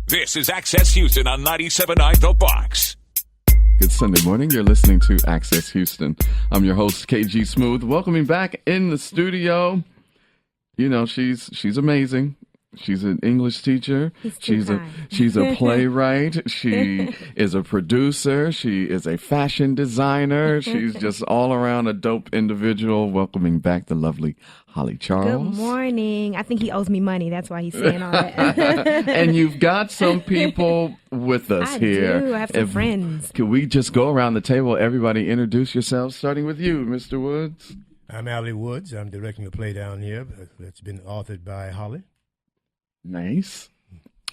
This is Access Houston on 97.9 The Box. Good Sunday morning. You're listening to Access Houston. I'm your host, KG Smooth, welcoming back in the studio. You know, she's amazing. She's an English teacher. She's a playwright. She is a producer. She is a fashion designer. She's just all around a dope individual. Welcoming back the lovely Holly Charles. Good morning. I think he owes me money. That's why he's saying all that. And you've got some people with us here. I do. I have some friends. Could we just go around the table? Everybody introduce yourselves, starting with you, Mr. Woods. I'm Allie Woods. I'm directing a play down here that's been authored by Holly. Nice.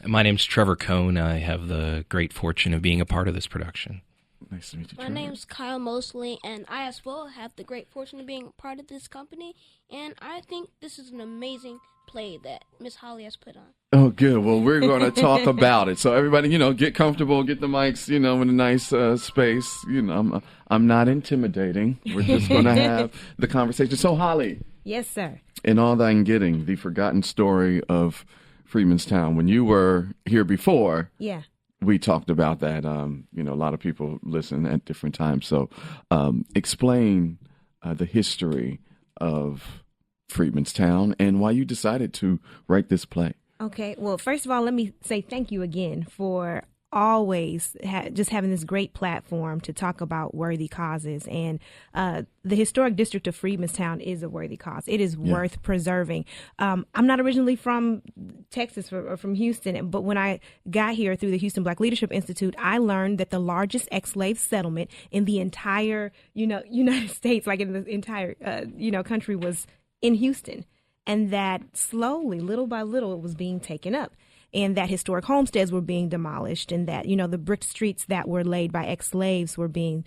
My name's Trevor Cohn. I have the great fortune of being a part of this production. Nice to meet you, My Trevor. name's Kyle Mosley, and I as well have the great fortune of being a part of this company, and I think this is an amazing play that Miss Holly has put on. Oh, good. Well, we're going to talk about it. So everybody, get comfortable, get the mics, in a nice space. I'm not intimidating. We're just going to have the conversation. So, Holly. Yes, sir. In All Thine Getting, the forgotten story of Friedmans Town. When you were here before, yeah, we talked about that. A lot of people listen at different times. So explain the history of Friedmans Town and why you decided to write this play. Okay. Well, first of all, let me say thank you again for always just having this great platform to talk about worthy causes. And the historic district of Friedmans Town is a worthy cause. It is worth preserving. I'm not originally from Texas or from Houston, but when I got here through the Houston Black Leadership Institute, I learned that the largest ex-slave settlement in the entire, United States, like in the entire, country, was in Houston. And that slowly, little by little, it was being taken up. And that historic homesteads were being demolished, and that, the brick streets that were laid by ex-slaves were being,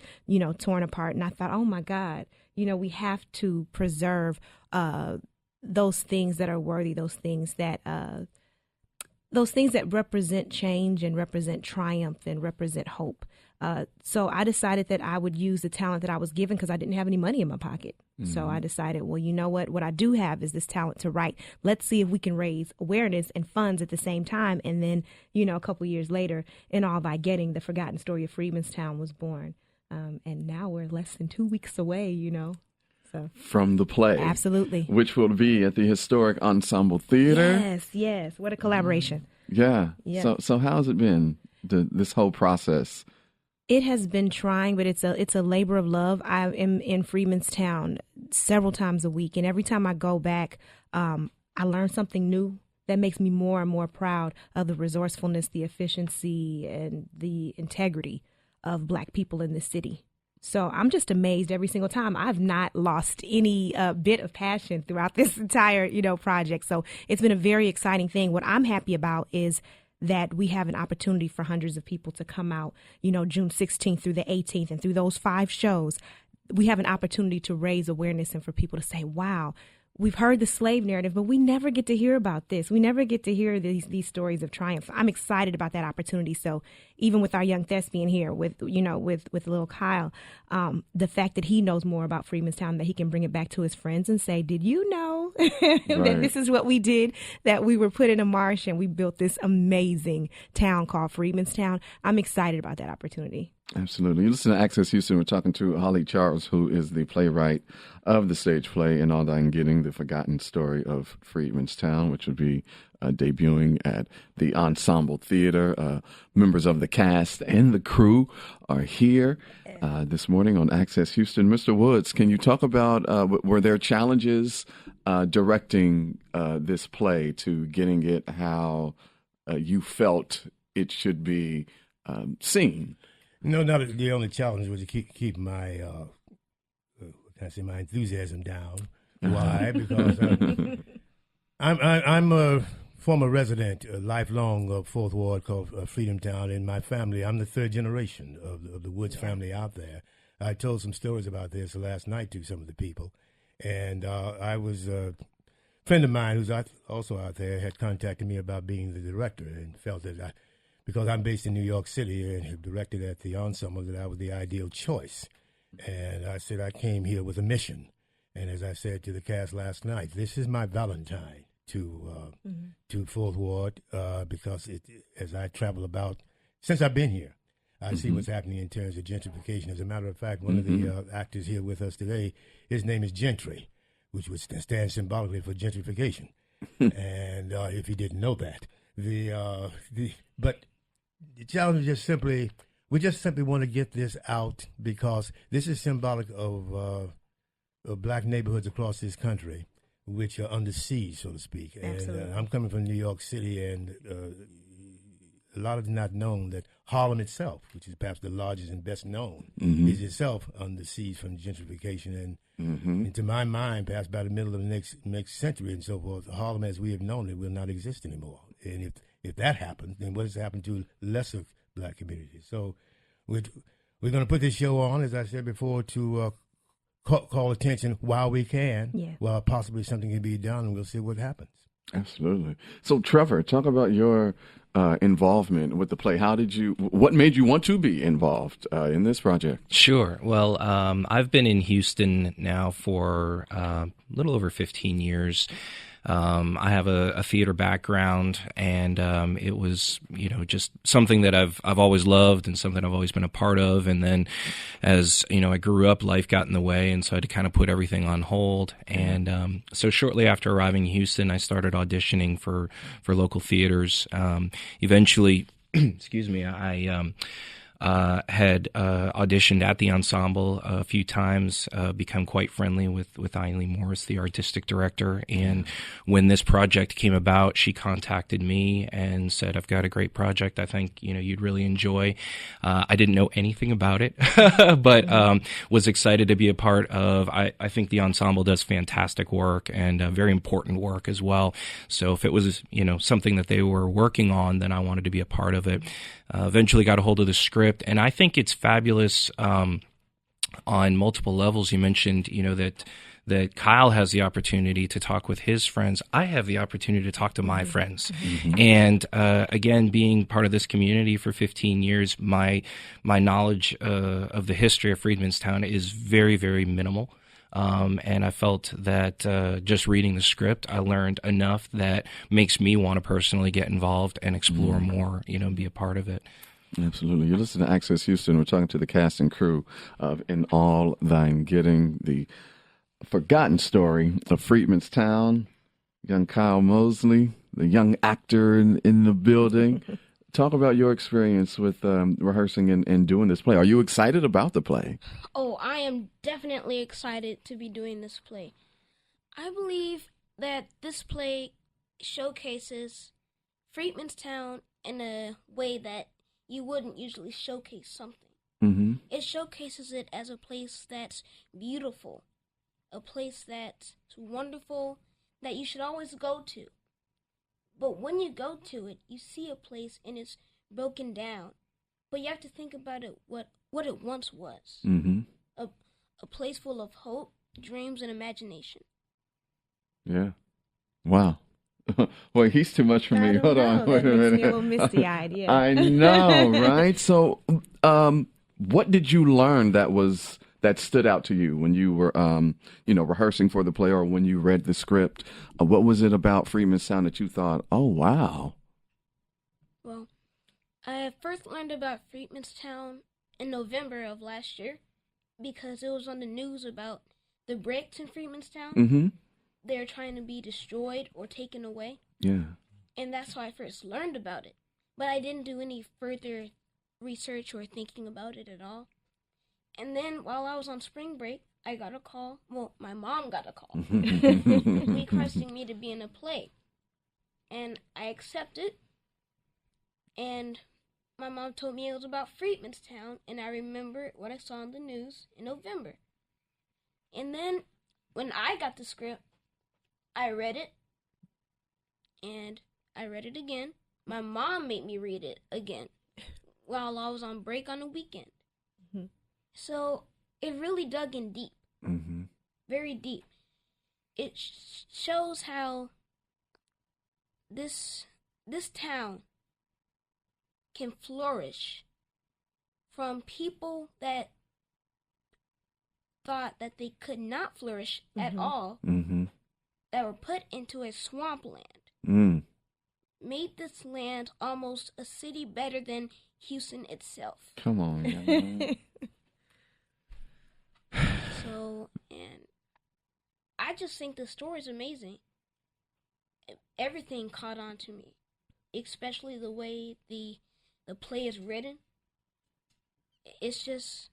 torn apart. And I thought, oh, my God, we have to preserve those things that are worthy, those things that represent change and represent triumph and represent hope. So I decided that I would use the talent that I was given because I didn't have any money in my pocket. Mm-hmm. So I decided, well, you know what I do have is this talent to write. Let's see if we can raise awareness and funds at the same time. And then, a couple years later, In All Thy Getting, the forgotten story of Friedmans Town was born. And now we're less than 2 weeks away, So from the play. Absolutely. Which will be at the Historic Ensemble Theater. Yes. What a collaboration. Yeah. So how has it been, this whole process? It has been trying, but it's a labor of love. I am in Friedmans Town several times a week, and every time I go back, I learn something new that makes me more and more proud of the resourcefulness, the efficiency, and the integrity of Black people in this city. So I'm just amazed every single time. I've not lost any bit of passion throughout this entire, project. So it's been a very exciting thing. What I'm happy about is that we have an opportunity for hundreds of people to come out, June 16th through the 18th. And through those 5 shows, we have an opportunity to raise awareness and for people to say, wow, we've heard the slave narrative, but we never get to hear about this. We never get to hear these stories of triumph. I'm excited about that opportunity. So even with our young thespian here, with little Kyle, the fact that he knows more about Friedmans Town, that he can bring it back to his friends and say, did you know that this is what we did, that we were put in a marsh and we built this amazing town called Friedmans Town. I'm excited about that opportunity. Absolutely. You listen to Access Houston. We're talking to Holly Charles, who is the playwright of the stage play In All Thine Getting, the forgotten story of Friedmans Town, which will be debuting at the Ensemble Theater. Members of the cast and the crew are here this morning on Access Houston. Mr. Woods, can you talk about, were there challenges directing this play to getting it how you felt it should be seen? No, not the only challenge was to keep my my enthusiasm down. Why? Because I'm a former resident, a lifelong Fourth Ward called Freedom Town. In my family, I'm the 3rd generation of the Woods family out there. I told some stories about this last night to some of the people, and I was a friend of mine who's also out there had contacted me about being the director and felt that because I'm based in New York City and have directed at the ensemble, that I was the ideal choice. And I said I came here with a mission. And as I said to the cast last night, this is my Valentine. to Fourth Ward because as I travel about since I've been here, I see what's happening in terms of gentrification. As a matter of fact, one of the actors here with us today, his name is Gentry, which would stand symbolically for gentrification. And if you didn't know that, but the challenge is we just simply want to get this out because this is symbolic of black neighborhoods across this country, which are under siege, so to speak. Absolutely. And I'm coming from New York City, and a lot of it not known that Harlem itself, which is perhaps the largest and best known, is itself under siege from gentrification. And to my mind, perhaps by the middle of the next century and so forth, Harlem as we have known it will not exist anymore. And if that happens, then what has happened to lesser black communities? So we're going to put this show on, as I said before, to call attention while we can, while possibly something can be done, and we'll see what happens. Absolutely. So, Trevor, talk about your involvement with the play. What made you want to be involved in this project? Sure. Well, I've been in Houston now for a little over 15 years. I have a theater background, and it was, just something that I've always loved and something I've always been a part of. And then as, I grew up, life got in the way, and so I had to kind of put everything on hold. And so shortly after arriving in Houston, I started auditioning for local theaters. Eventually, excuse me, I had auditioned at the ensemble a few times, become quite friendly with Allie Morris, the artistic director. And when this project came about, she contacted me and said, I've got a great project I think, you'd really enjoy. I didn't know anything about it, but was excited to be a part of. I think the ensemble does fantastic work and very important work as well. So if it was, something that they were working on, then I wanted to be a part of it. Eventually got a hold of the script, and I think it's fabulous on multiple levels. You mentioned, that Kyle has the opportunity to talk with his friends. I have the opportunity to talk to my friends. And again, being part of this community for 15 years, my knowledge of the history of Friedmans Town is very, very minimal. And I felt that just reading the script, I learned enough that makes me want to personally get involved and explore more, and be a part of it. Absolutely. You're listening to Access Houston. We're talking to the cast and crew of In All Thine Getting, the forgotten story of Friedmans Town. Young Kyle Mosley, the young actor in the building. Talk about your experience with rehearsing and doing this play. Are you excited about the play? Oh, I am definitely excited to be doing this play. I believe that this play showcases Friedmans Town in a way that you wouldn't usually showcase something. It showcases it as a place that's beautiful, a place that's wonderful, that you should always go to. But when you go to it, you see a place and it's broken down. But you have to think about it, what it once was. A place full of hope, dreams, and imagination. Yeah. Wow. Well, he's too much for me. Hold on. Wait a minute. Makes me a little misty-eyed, yeah. I know, right? So, what did you learn that stood out to you when you were, rehearsing for the play or when you read the script? What was it about Friedmans Town that you thought, oh, wow? Well, I first learned about Friedmans Town in November of last year because it was on the news about the bricks in Friedmans Town. They're trying to be destroyed or taken away. Yeah. And that's how I first learned about it. But I didn't do any further research or thinking about it at all. And then while I was on spring break, I got a call. Well, my mom got a call requesting me to be in a play. And I accepted. And my mom told me it was about Friedmans Town. And I remember what I saw on the news in November. And then when I got the script, I read it. And I read it again. My mom made me read it again while I was on break on the weekend. So it really dug in deep, very deep. It shows how this town can flourish from people that thought that they could not flourish at all, that were put into a swampland made this land almost a city better than Houston itself. Come on. So, and I just think the story is amazing. Everything caught on to me, especially the way the play is written. It's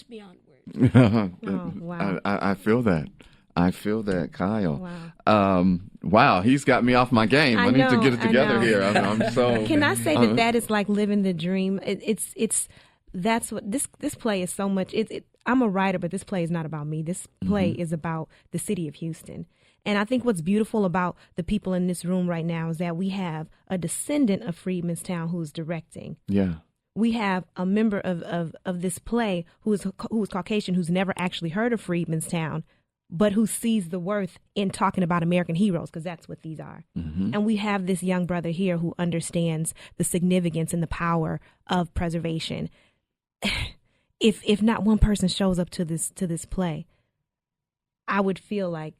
beyond words. Oh, wow. I feel that. I feel that, Kyle. Wow. Wow, he's got me off my game. I need to get it together here. I'm so. Can I say that is like living the dream? That's what this play is so much. I'm a writer, but this play is not about me. This play is about the city of Houston. And I think what's beautiful about the people in this room right now is that we have a descendant of Friedmans Town who's directing. Yeah. We have a member of this play who is Caucasian, who's never actually heard of Friedmans Town, but who sees the worth in talking about American heroes, because that's what these are. And we have this young brother here who understands the significance and the power of preservation. If not one person shows up to this play, I would feel like,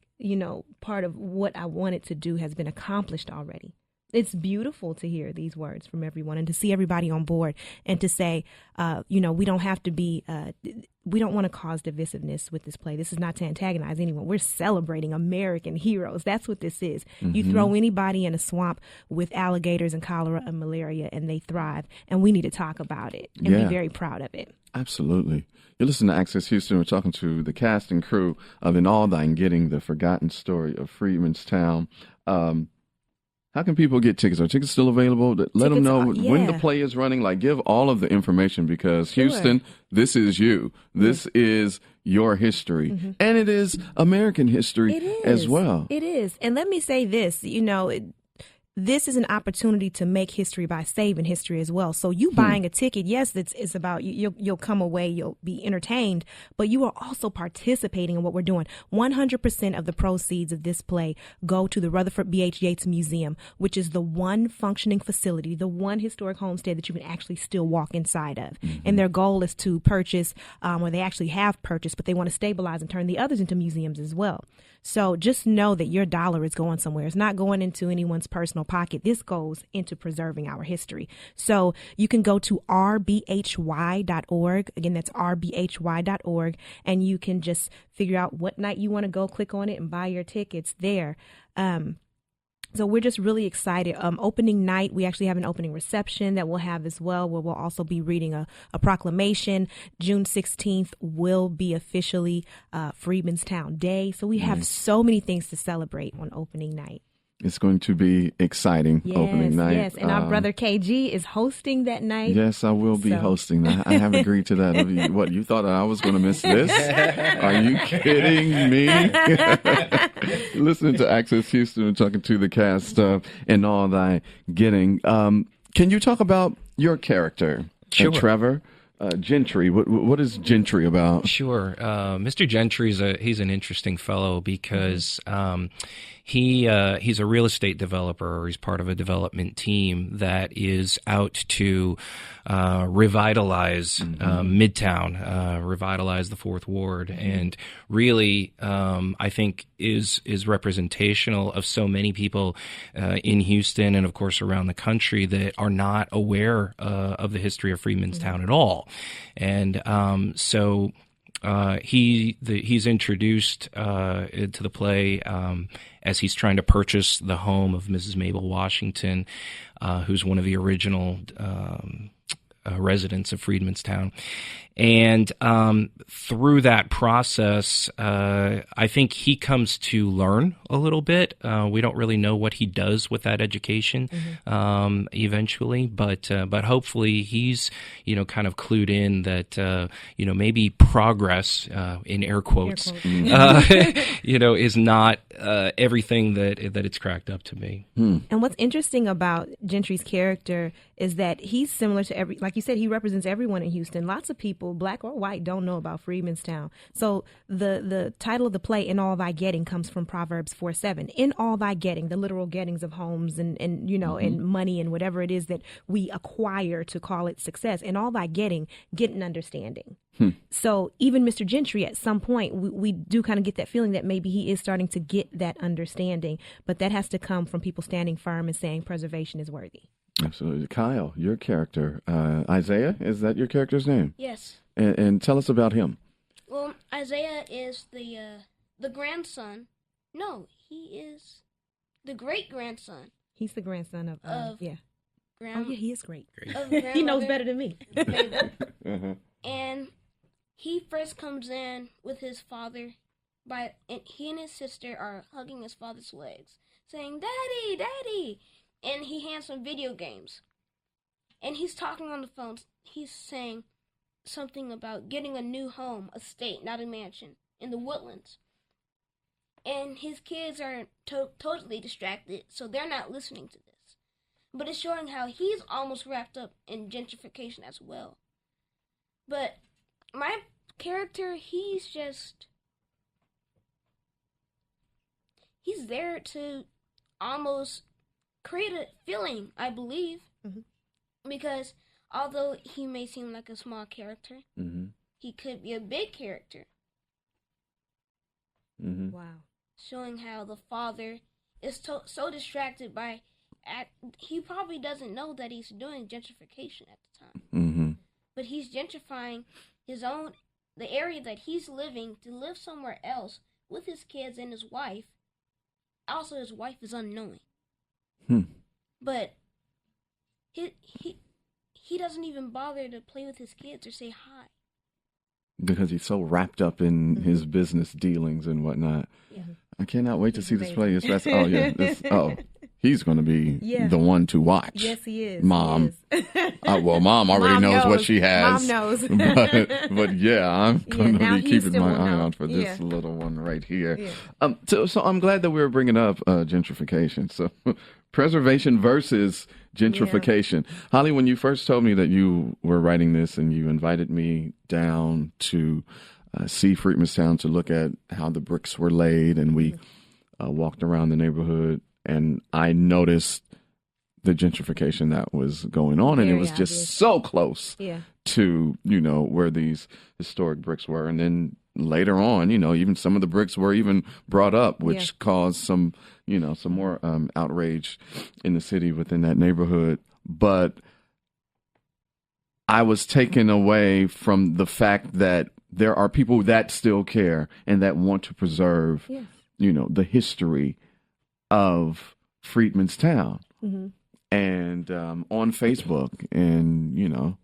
part of what I wanted to do has been accomplished already. It's beautiful to hear these words from everyone and to see everybody on board and to say, we don't have to be, we don't want to cause divisiveness with this play. This is not to antagonize anyone. We're celebrating American heroes. That's what this is. You throw anybody in a swamp with alligators and cholera and malaria and they thrive. And we need to talk about it and be very proud of it. Absolutely. You're listening to Access Houston. We're talking to the cast and crew of In All Thine Getting, the Forgotten Story of Friedmans Town. How can people get tickets? Are tickets still available? Let them know when the play is running. Like, give all of the information because Houston, this is you. This is your history. And it is American history as well. It is. And let me say this, this is an opportunity to make history by saving history as well. So you buying a ticket, yes, it's about you'll come away, you'll be entertained, but you are also participating in what we're doing. 100% of the proceeds of this play go to the Rutherford B.H. Yates Museum, which is the one functioning facility, the one historic homestead that you can actually still walk inside of. And their goal is to purchase, or they actually have purchased, but they want to stabilize and turn the others into museums as well. So just know that your dollar is going somewhere. It's not going into anyone's personal pocket. This goes into preserving our history. So you can go to rbhy.org. Again, that's rbhy.org. And you can just figure out what night you want to go, click on it and buy your tickets there. So we're just really excited. Opening night, we actually have an opening reception that we'll have as well, where we'll also be reading a proclamation. June 16th will be officially Friedmans Town Day. So we have so many things to celebrate on opening night. It's going to be exciting opening night. Yes, and our brother KG is hosting that night. Yes, I will be hosting that. I have agreed to that. What, you thought I was going to miss this? Are you kidding me? Listening to Access Houston and talking to the cast and all that getting. Can you talk about your character, Trevor? Gentry. What is Gentry about? Sure. Mr. Gentry he's an interesting fellow because he's a real estate developer, or he's part of a development team that is out to revitalize Midtown, revitalize the Fourth Ward, and really, I think is representational of so many people in Houston and, of course, around the country that are not aware of the history of Friedmans Town at all. And so he's introduced to the play as he's trying to purchase the home of Mrs. Mabel Washington, who's one of the original residents of Friedmans Town. And through that process, I think he comes to learn a little bit. We don't really know what he does with that education eventually, but hopefully he's kind of clued in that maybe progress in air quotes is not everything that it's cracked up to be. And what's interesting about Gentry's character is that he's similar to like you said, he represents everyone in Houston. Lots of people, black or white, don't know about Friedmans Town. So the title of the play, In All Thy Getting, comes from Proverbs 4:7. In all thy getting, the literal gettings of homes and and money and whatever it is that we acquire to call it success. In all thy getting, get an understanding. So even Mr. Gentry, at some point, we do kind of get that feeling that maybe he is starting to get that understanding, but that has to come from people standing firm and saying preservation is worthy. Absolutely. Kyle, your character, Isaiah, is that your character's name? Yes. And tell us about him. Well, Isaiah is the grandson. No, he is the great-grandson. He's the grandson of yeah. Oh, yeah, he is great. He knows better than me. And he first comes in with his father, and he and his sister are hugging his father's legs, saying, "Daddy, Daddy!" And he hands him video games. And he's talking on the phone. He's saying something about getting a new home, a state, not a mansion, in the woodlands. And his kids are totally distracted, so they're not listening to this. But it's showing how he's almost wrapped up in gentrification as well. But my character, he's there to almost create a feeling, I believe. Because although he may seem like a small character, he could be a big character. Wow. Showing how the father is so distracted by he probably doesn't know that he's doing gentrification at the time. But he's gentrifying the area that he's living to live somewhere else with his kids and his wife. Also, his wife is unknowing. But he doesn't even bother to play with his kids or say hi. Because he's so wrapped up in his business dealings and whatnot. Yeah. I cannot wait to see this play. He's going to be the one to watch. Yes, he is. Mom. Mom already knows what she has. Mom knows. but yeah, I'm going to be keeping my eye out for this Yeah. little one right here. Yeah. So I'm glad that we were bringing up gentrification. So preservation versus gentrification. Yeah. Holly, when you first told me that you were writing this and you invited me down to see Friedmans Town to look at how the bricks were laid, and we walked around the neighborhood, and I noticed the gentrification that was going on, and it was just so close to, where these historic bricks were. And then later on, even some of the bricks were even brought up, which caused some more outrage in the city within that neighborhood. But I was taken away from the fact that there are people that still care and that want to preserve, the history of Friedmans Town. And on Facebook, and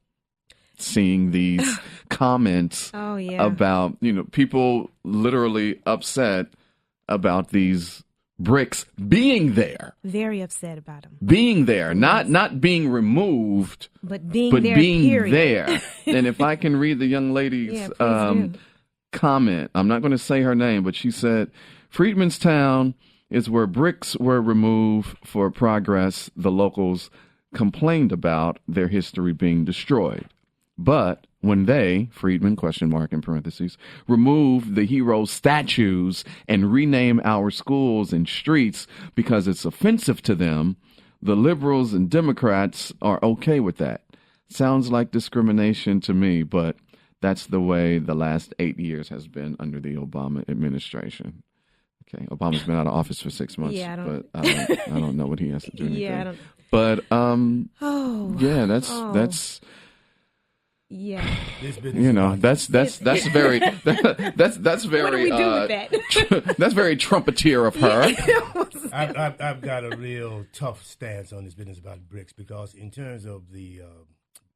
seeing these comments about people literally upset about these bricks being there, very upset about them being there, not being removed, but being there. And if I can read the young lady's comment, I'm not going to say her name, but she said, "Friedmans Town is where bricks were removed for progress. The locals complained about their history being destroyed. But when they, Friedman, in parentheses, remove the heroes' statues and rename our schools and streets because it's offensive to them, the liberals and Democrats are okay with that. Sounds like discrimination to me, but that's the way the last 8 years has been under the Obama administration." Okay, Obama's been out of office for 6 months, but I don't know what he has to do. Anything. But that's. Yeah. That's very that's very what do we do with that? That's very trumpeter of her. I've got a real tough stance on this business about bricks, because in terms of the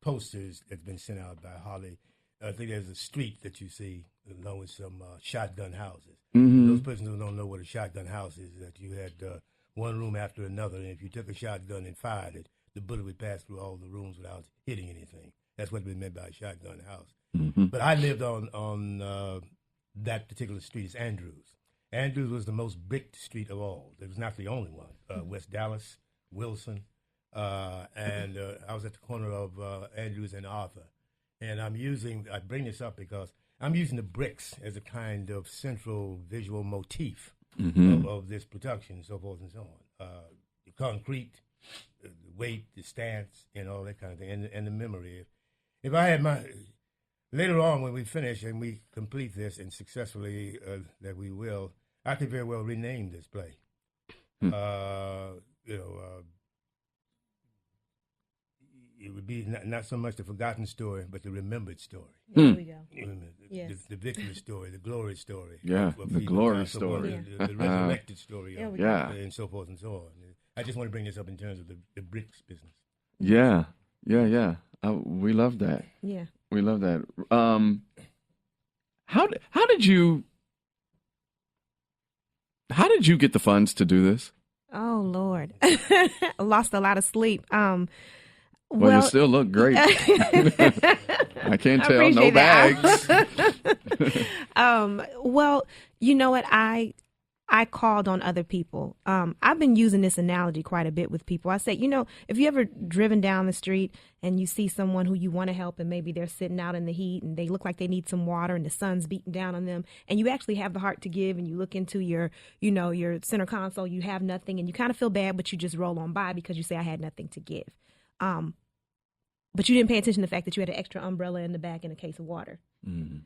posters that's been sent out by Holly, I think there's a street that you see along with some shotgun houses. Those persons who don't know what a shotgun house is, that you had one room after another, and if you took a shotgun and fired it, the bullet would pass through all the rooms without hitting anything. That's what we meant by a shotgun house. But I lived on that particular street. It's Andrews. Andrews was the most bricked street of all. It was not the only one. West Dallas, Wilson, and I was at the corner of Andrews and Arthur. And I bring this up because I'm using the bricks as a kind of central visual motif of this production, so forth and so on. The concrete, the weight, the stance, and all that kind of thing, and the memory. If I had later on when we finish and we complete this, and successfully that we will, I could very well rename this play. It would be not so much the forgotten story, but the remembered story. There we go. Yes. The victory story, the glory story. Yeah, the glory story. The resurrected story. And so forth and so on. I just want to bring this up in terms of the bricks business. Yeah. We love that. Yeah. We love that. How did you get the funds to do this? Oh Lord, I lost a lot of sleep. Well, you still look great. I can't tell. No bags. Well, you know what? I called on other people. I've been using this analogy quite a bit with people. I say, if you ever driven down the street and you see someone who you want to help and maybe they're sitting out in the heat and they look like they need some water and the sun's beating down on them and you actually have the heart to give and you look into your center console, you have nothing and you kind of feel bad, but you just roll on by because you say, I had nothing to give. But you didn't pay attention to the fact that you had an extra umbrella in the back and a case of water. Mm-hmm.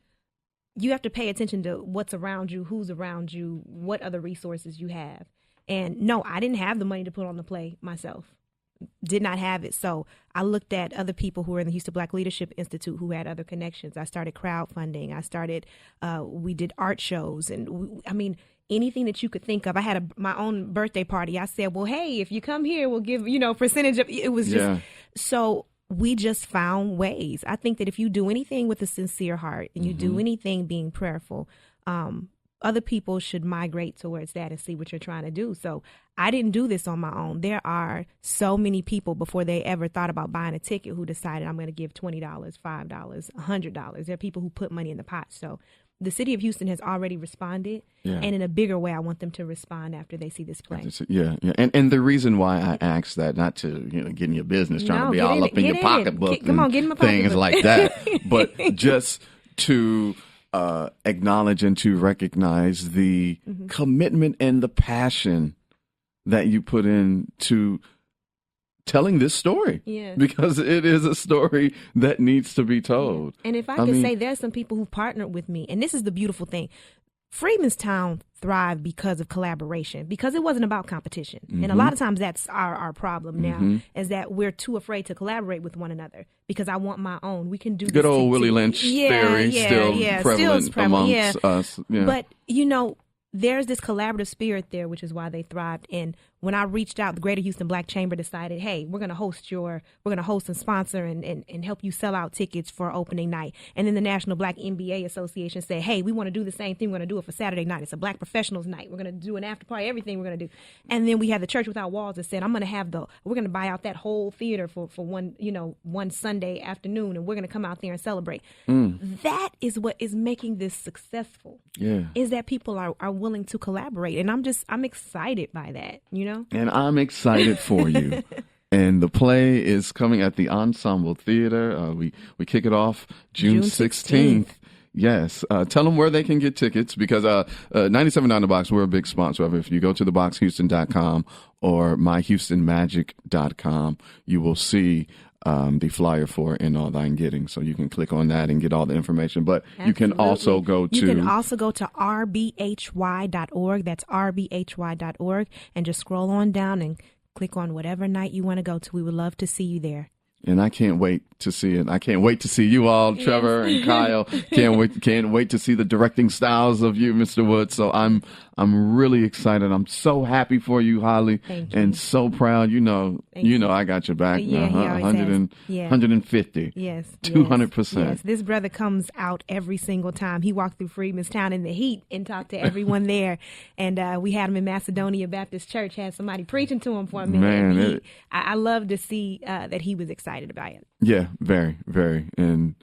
You have to pay attention to what's around you, who's around you, what other resources you have. And no, I didn't have the money to put on the play myself. Did not have it. So I looked at other people who were in the Houston Black Leadership Institute who had other connections. I started crowdfunding. We did art shows. And anything that you could think of. I had my own birthday party. I said, well, hey, if you come here, we'll give, percentage of, it was just, so we just found ways. I think that if you do anything with a sincere heart and you do anything being prayerful, other people should migrate towards that and see what you're trying to do. So I didn't do this on my own. There are so many people before they ever thought about buying a ticket who decided I'm going to give $20, $5, $100. There are people who put money in the pot. So the city of Houston has already responded, and in a bigger way, I want them to respond after they see this play. Yeah. And the reason why I asked that, not to get in your business, trying to be all up in your pocketbook, come on, get in my pocketbook, things like that, but just to acknowledge and to recognize the commitment and the passion that you put into telling this story, because it is a story that needs to be told. And if I could say, there's some people who partnered with me, and this is the beautiful thing. Friedmans Town thrived because of collaboration, because it wasn't about competition. And a lot of times that's our problem now, is that we're too afraid to collaborate with one another because I want my own. We can do good old Willie Lynch theory still prevalent amongst us. Yeah. But, there's this collaborative spirit there, which is why they thrived. And when I reached out, the Greater Houston Black Chamber decided, hey, we're going to host and sponsor and help you sell out tickets for opening night. And then the National Black MBA Association said, hey, we want to do the same thing. We're going to do it for Saturday night. It's a Black Professionals Night. We're going to do an after party, everything we're going to do. And then we had the Church Without Walls that said, we're going to buy out that whole theater for one Sunday afternoon, and we're going to come out there and celebrate. That is what is making this successful. Yeah. Is that people are willing to collaborate. And I'm excited by that, And I'm excited for you. And the play is coming at the Ensemble Theater. We kick it off June 16th. Yes. Tell them where they can get tickets, because 97.9 The Box, we're a big sponsor of it. If you go to theboxhouston.com or myhoustonmagic.com, you will see the flyer for In All Thine Getting. So you can click on that and get all the information. But you can also go to rbhy.org. That's rbhy.org. And just scroll on down and click on whatever night you want to go to. We would love to see you there. And I can't wait to see it. I can't wait to see you all, Trevor and Kyle. Can't wait to see the directing styles of you, Mr. Woods. So I'm really excited. I'm so happy for you, Holly, and so proud. I got your back. 150. Yes. 200%. Yes. This brother comes out every single time. He walked through Friedmans Town in the heat and talked to everyone there. And we had him in Macedonia Baptist Church, had somebody preaching to him for a minute. Man, I love to see that he was excited about it. Yeah, very, very. And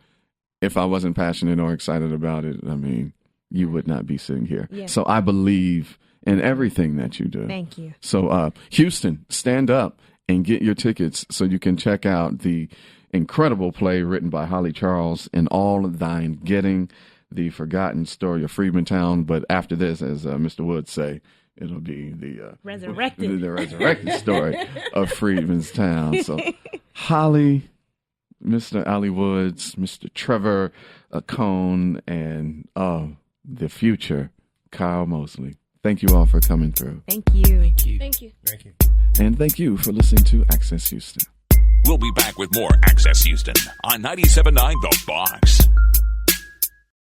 if I wasn't passionate or excited about it, you would not be sitting here. Yeah. So I believe in everything that you do. Thank you. So Houston, stand up and get your tickets so you can check out the incredible play written by Holly Charles, In All Thine Getting, the forgotten story of Friedman Town. But after this, as Mr. Woods say, it'll be the resurrected story of Friedman's Town. So Holly, Mr. Allie Woods, Mr. Trevor Cone, and the future Kyle Mosley. Thank you all for coming through. Thank you. Thank you. Thank you. Thank you. And thank you for listening to Access Houston. We'll be back with more Access Houston on 97.9 The Box.